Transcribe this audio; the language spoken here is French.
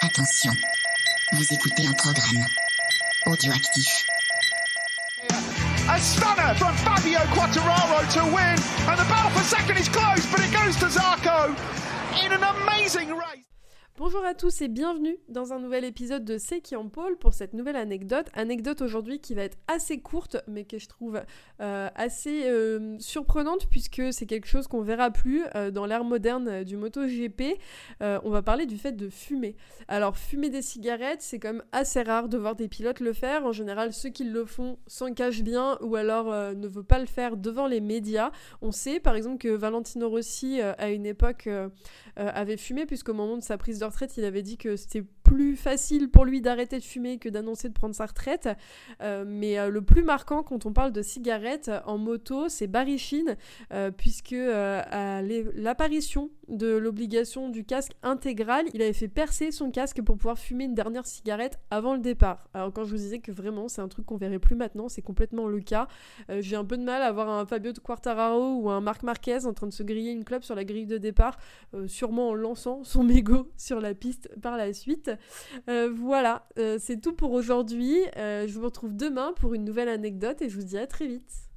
Attention, vous écoutez un programme audioactif. A stunner from Fabio Quartararo to win, and the battle for second is close, but it goes to Zarco in an amazing race. Bonjour à tous et bienvenue dans un nouvel épisode de C'est qui en pôle pour cette nouvelle anecdote. Anecdote aujourd'hui qui va être assez courte mais que je trouve assez surprenante puisque c'est quelque chose qu'on verra plus dans l'ère moderne du MotoGP. On va parler du fait de fumer. Alors fumer des cigarettes, c'est quand même assez rare de voir des pilotes le faire. En général, ceux qui le font s'en cachent bien ou alors ne veulent pas le faire devant les médias. On sait par exemple que Valentino Rossi à une époque avait fumé puisqu'au moment de sa prise de retraite, il avait dit que c'était plus facile pour lui d'arrêter de fumer que d'annoncer de prendre sa retraite. Mais le plus marquant quand on parle de cigarettes en moto, c'est Barry Sheene, puisque à l'apparition de l'obligation du casque intégral, il avait fait percer son casque pour pouvoir fumer une dernière cigarette avant le départ. Alors quand je vous disais que vraiment c'est un truc qu'on verrait plus maintenant, c'est complètement le cas. J'ai un peu de mal à voir un Fabio Quartararo ou un Marc Marquez en train de se griller une clope sur la grille de départ, sûrement en lançant son mégot sur la piste par la suite. Voilà, c'est tout pour aujourd'hui. Je vous retrouve demain pour une nouvelle anecdote et je vous dis à très vite.